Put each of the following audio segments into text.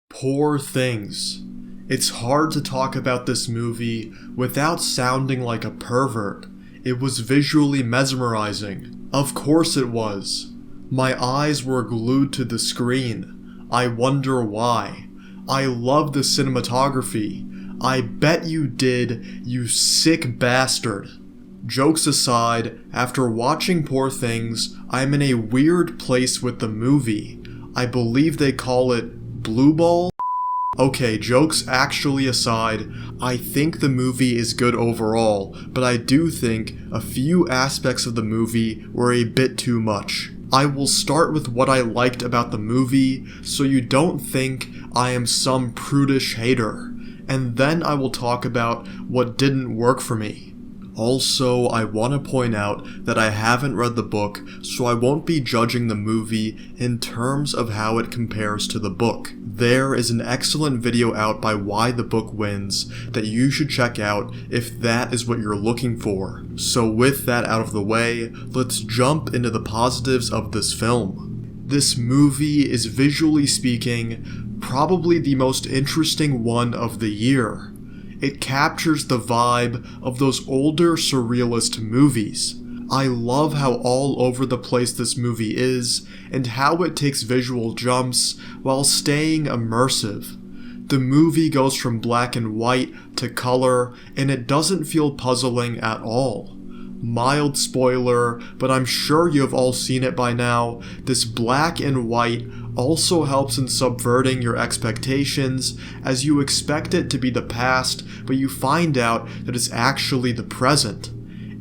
Poor Things. It's hard to talk about this movie without sounding like a pervert. It was visually mesmerizing. Of course it was. My eyes were glued to the screen. I wonder why. I love the cinematography. I bet you did, you sick bastard. Jokes aside, after watching Poor Things, I'm in a weird place with the movie. I believe they call it Blue Ball? Okay, jokes actually aside, I think the movie is good overall, but I do think a few aspects of the movie were a bit too much. I will start with what I liked about the movie, so you don't think I am some prudish hater, and then I will talk about what didn't work for me. Also, I want to point out that I haven't read the book, so I won't be judging the movie in terms of how it compares to the book. There is an excellent video out by Why the Book Wins that you should check out if that is what you're looking for. So with that out of the way, let's jump into the positives of this film. This movie is, visually speaking, probably the most interesting one of the year. It captures the vibe of those older surrealist movies. I love how all over the place this movie is, and how it takes visual jumps while staying immersive. The movie goes from black and white to color, and it doesn't feel puzzling at all. Mild spoiler, but I'm sure you have all seen it by now, this black and white also helps in subverting your expectations, as you expect it to be the past, but you find out that it's actually the present.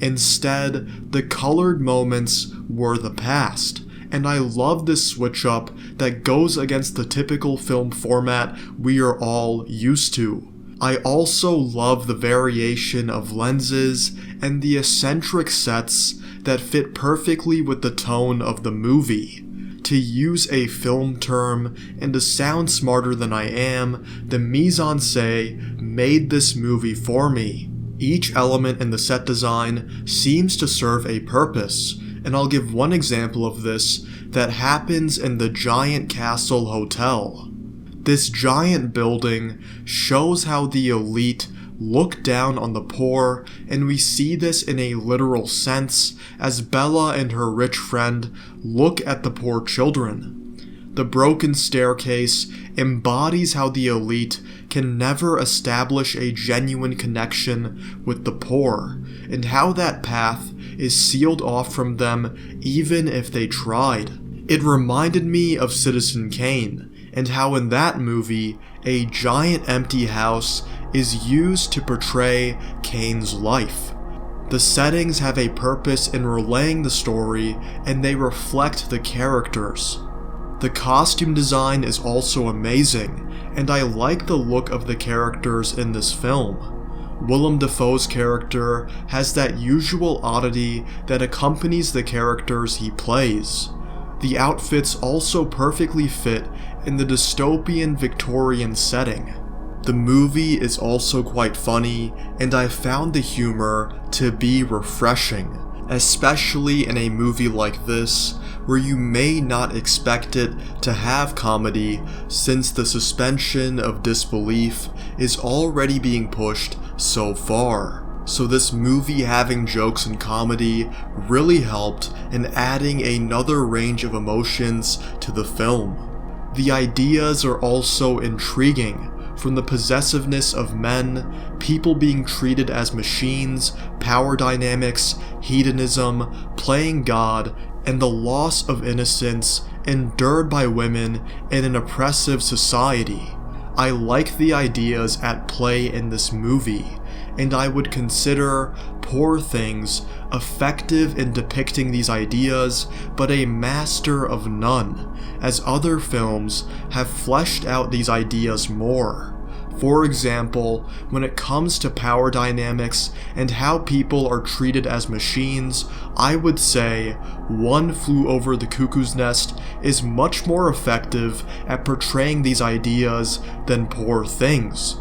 Instead, the colored moments were the past, and I love this switch up that goes against the typical film format we are all used to. I also love the variation of lenses and the eccentric sets that fit perfectly with the tone of the movie. To use a film term, and to sound smarter than I am, the mise-en-scène made this movie for me. Each element in the set design seems to serve a purpose, and I'll give one example of this that happens in the Giant Castle Hotel. This giant building shows how the elite look down on the poor, and we see this in a literal sense as Bella and her rich friend look at the poor children. The broken staircase embodies how the elite can never establish a genuine connection with the poor, and how that path is sealed off from them even if they tried. It reminded me of Citizen Kane, and how in that movie, a giant empty house is used to portray Kane's life. The settings have a purpose in relaying the story, and they reflect the characters. The costume design is also amazing, and I like the look of the characters in this film. Willem Dafoe's character has that usual oddity that accompanies the characters he plays. The outfits also perfectly fit in the dystopian Victorian setting. The movie is also quite funny, and I found the humor to be refreshing, especially in a movie like this, where you may not expect it to have comedy, since the suspension of disbelief is already being pushed so far. So this movie having jokes and comedy really helped in adding another range of emotions to the film. The ideas are also intriguing, from the possessiveness of men, people being treated as machines, power dynamics, hedonism, playing God, and the loss of innocence endured by women in an oppressive society. I like the ideas at play in this movie, and I would consider Poor Things effective in depicting these ideas, but a master of none, as other films have fleshed out these ideas more. For example, when it comes to power dynamics and how people are treated as machines, I would say One Flew Over the Cuckoo's Nest is much more effective at portraying these ideas than Poor Things.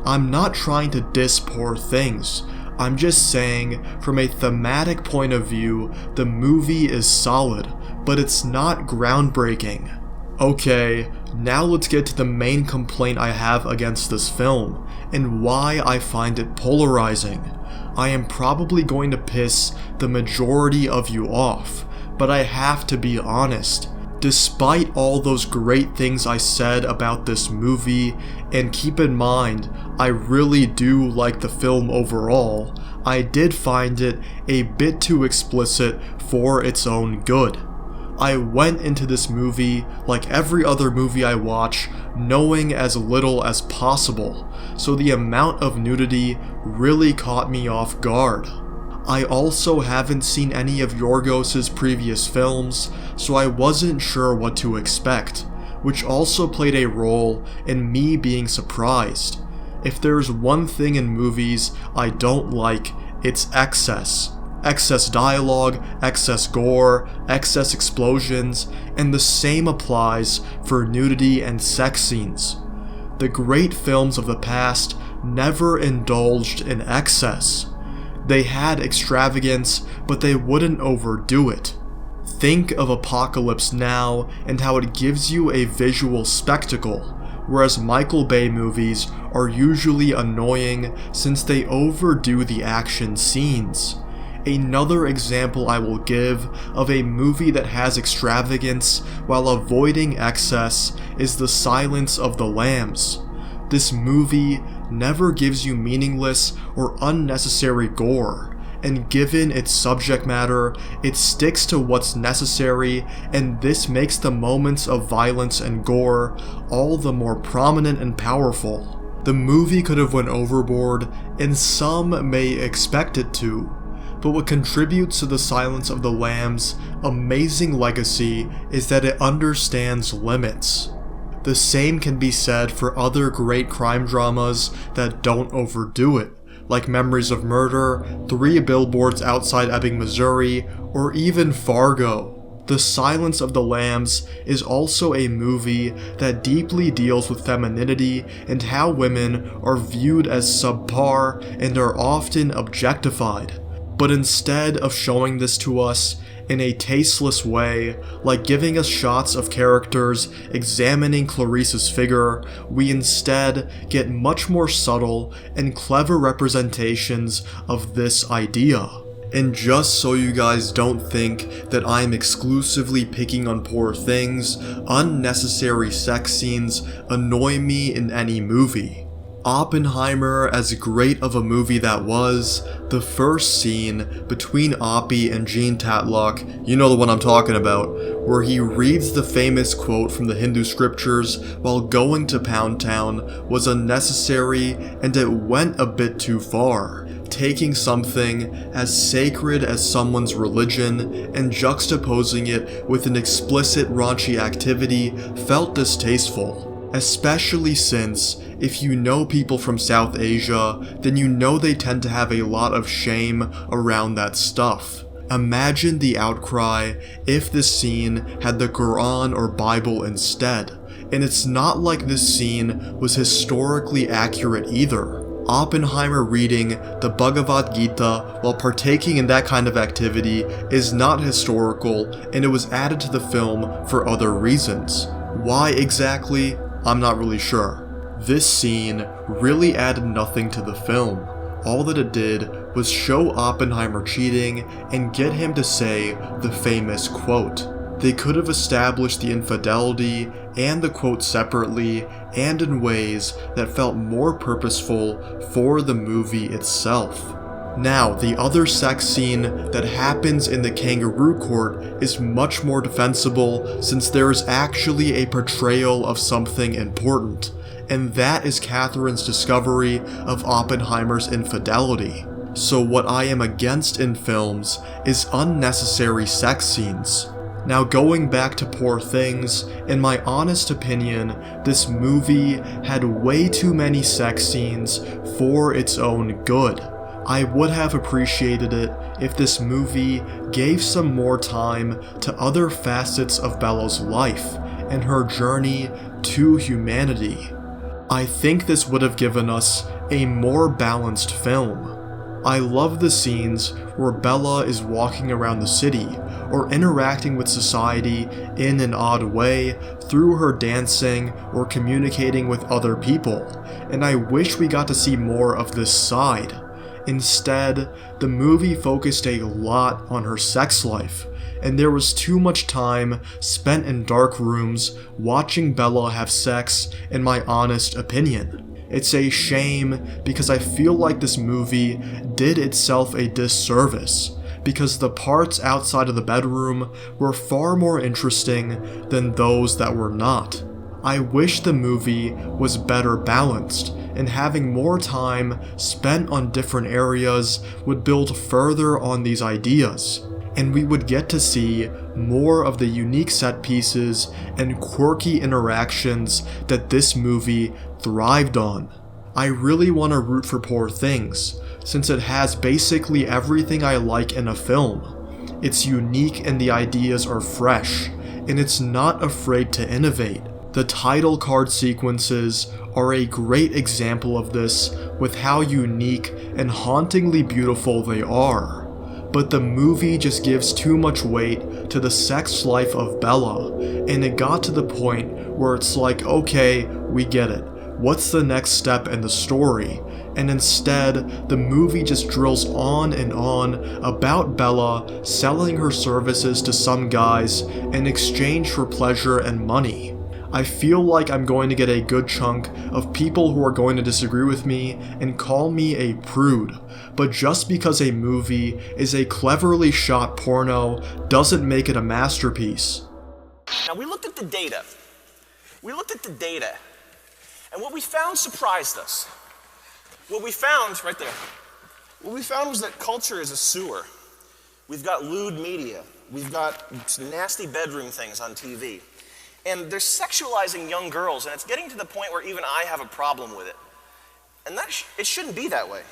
I'm not trying to diss Poor Things. I'm just saying, from a thematic point of view, the movie is solid, but it's not groundbreaking. Okay, now let's get to the main complaint I have against this film, and why I find it polarizing. I am probably going to piss the majority of you off, but I have to be honest. Despite all those great things I said about this movie, and keep in mind, I really do like the film overall, I did find it a bit too explicit for its own good. I went into this movie, like every other movie I watch, knowing as little as possible, so the amount of nudity really caught me off guard. I also haven't seen any of Yorgos's previous films, so I wasn't sure what to expect, which also played a role in me being surprised. If there's one thing in movies I don't like, it's excess. Excess dialogue, excess gore, excess explosions, and the same applies for nudity and sex scenes. The great films of the past never indulged in excess. They had extravagance, but they wouldn't overdo it. Think of Apocalypse Now and how it gives you a visual spectacle, whereas Michael Bay movies are usually annoying since they overdo the action scenes. Another example I will give of a movie that has extravagance while avoiding excess is The Silence of the Lambs. This movie never gives you meaningless or unnecessary gore, and given its subject matter, it sticks to what's necessary, and this makes the moments of violence and gore all the more prominent and powerful. The movie could have went overboard, and some may expect it to, but what contributes to The Silence of the Lambs' amazing legacy is that it understands limits. The same can be said for other great crime dramas that don't overdo it, like Memories of Murder, 3 Billboards Outside Ebbing, Missouri, or even Fargo. The Silence of the Lambs is also a movie that deeply deals with femininity and how women are viewed as subpar and are often objectified. But instead of showing this to us in a tasteless way, like giving us shots of characters examining Clarice's figure, we instead get much more subtle and clever representations of this idea. And just so you guys don't think that I'm exclusively picking on Poor Things, unnecessary sex scenes annoy me in any movie. Oppenheimer, as great of a movie that was, the first scene between Oppie and Jean Tatlock, you know the one I'm talking about, where he reads the famous quote from the Hindu scriptures while going to Pound Town, was unnecessary and it went a bit too far, taking something as sacred as someone's religion and juxtaposing it with an explicit raunchy activity felt distasteful. Especially since, if you know people from South Asia, then you know they tend to have a lot of shame around that stuff. Imagine the outcry if this scene had the Quran or Bible instead, and it's not like this scene was historically accurate either. Oppenheimer reading the Bhagavad Gita while partaking in that kind of activity is not historical, and it was added to the film for other reasons. Why exactly? I'm not really sure. This scene really added nothing to the film. All that it did was show Oppenheimer cheating and get him to say the famous quote. They could have established the infidelity and the quote separately and in ways that felt more purposeful for the movie itself. Now, the other sex scene that happens in the kangaroo court is much more defensible since there is actually a portrayal of something important, and that is Catherine's discovery of Oppenheimer's infidelity. So what I am against in films is unnecessary sex scenes. Now going back to Poor Things, in my honest opinion, this movie had way too many sex scenes for its own good. I would have appreciated it if this movie gave some more time to other facets of Bella's life and her journey to humanity. I think this would have given us a more balanced film. I love the scenes where Bella is walking around the city or interacting with society in an odd way through her dancing or communicating with other people, and I wish we got to see more of this side. Instead, the movie focused a lot on her sex life, and there was too much time spent in dark rooms watching Bella have sex, in my honest opinion. It's a shame because I feel like this movie did itself a disservice, because the parts outside of the bedroom were far more interesting than those that were not. I wish the movie was better balanced, and having more time spent on different areas would build further on these ideas, and we would get to see more of the unique set pieces and quirky interactions that this movie thrived on. I really want to root for Poor Things, since it has basically everything I like in a film. It's unique and the ideas are fresh, and it's not afraid to innovate. The title card sequences are a great example of this, with how unique and hauntingly beautiful they are. But the movie just gives too much weight to the sex life of Bella, and it got to the point where it's like, okay, we get it. What's the next step in the story? And instead, the movie just drills on and on about Bella selling her services to some guys in exchange for pleasure and money. I feel like I'm going to get a good chunk of people who are going to disagree with me and call me a prude, but just because a movie is a cleverly shot porno doesn't make it a masterpiece. Now we looked at the data. And what we found surprised us. What we found, right there, what we found was that culture is a sewer. We've got lewd media. We've got nasty bedroom things on TV. And they're sexualizing young girls, and it's getting to the point where even I have a problem with it. And it shouldn't be that way.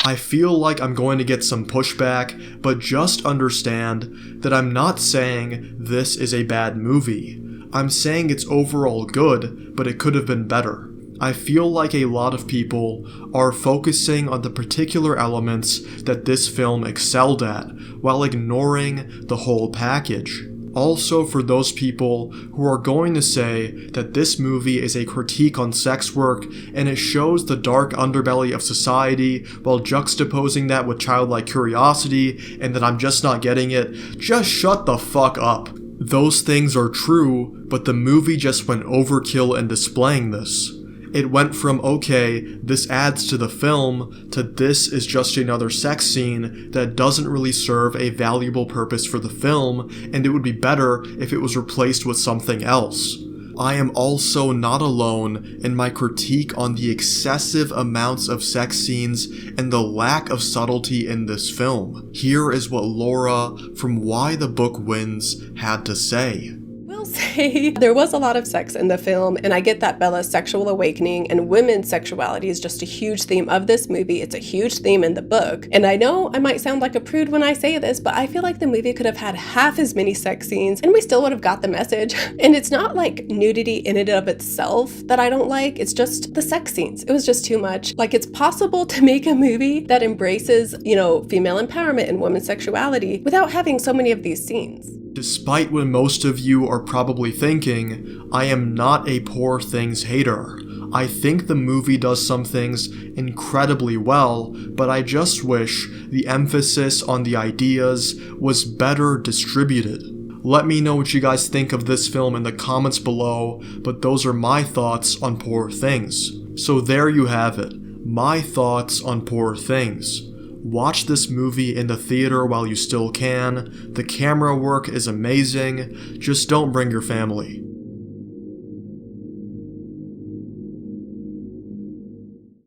I feel like I'm going to get some pushback, but just understand that I'm not saying this is a bad movie. I'm saying it's overall good, but it could have been better. I feel like a lot of people are focusing on the particular elements that this film excelled at, while ignoring the whole package. Also, for those people who are going to say that this movie is a critique on sex work and it shows the dark underbelly of society while juxtaposing that with childlike curiosity and that I'm just not getting it, just shut the fuck up. Those things are true, but the movie just went overkill in displaying this. It went from, okay, this adds to the film, to this is just another sex scene that doesn't really serve a valuable purpose for the film, and it would be better if it was replaced with something else. I am also not alone in my critique on the excessive amounts of sex scenes and the lack of subtlety in this film. Here is what Laura from Why the Book Wins had to say. Say there was a lot of sex in the film, and I get that Bella's sexual awakening and women's sexuality is just a huge theme of this movie. It's a huge theme in the book, and I know I might sound like a prude when I say this, but I feel like the movie could have had half as many sex scenes and we still would have got the message. And it's not like nudity in and of itself that I don't like, it's just the sex scenes. It was just too much. Like, it's possible to make a movie that embraces, female empowerment and women's sexuality without having so many of these scenes. Despite what most of you are probably thinking, I am not a Poor Things hater. I think the movie does some things incredibly well, but I just wish the emphasis on the ideas was better distributed. Let me know what you guys think of this film in the comments below, but those are my thoughts on Poor Things. So there you have it, my thoughts on Poor Things. Watch this movie in the theater while you still can. The camera work is amazing. Just don't bring your family.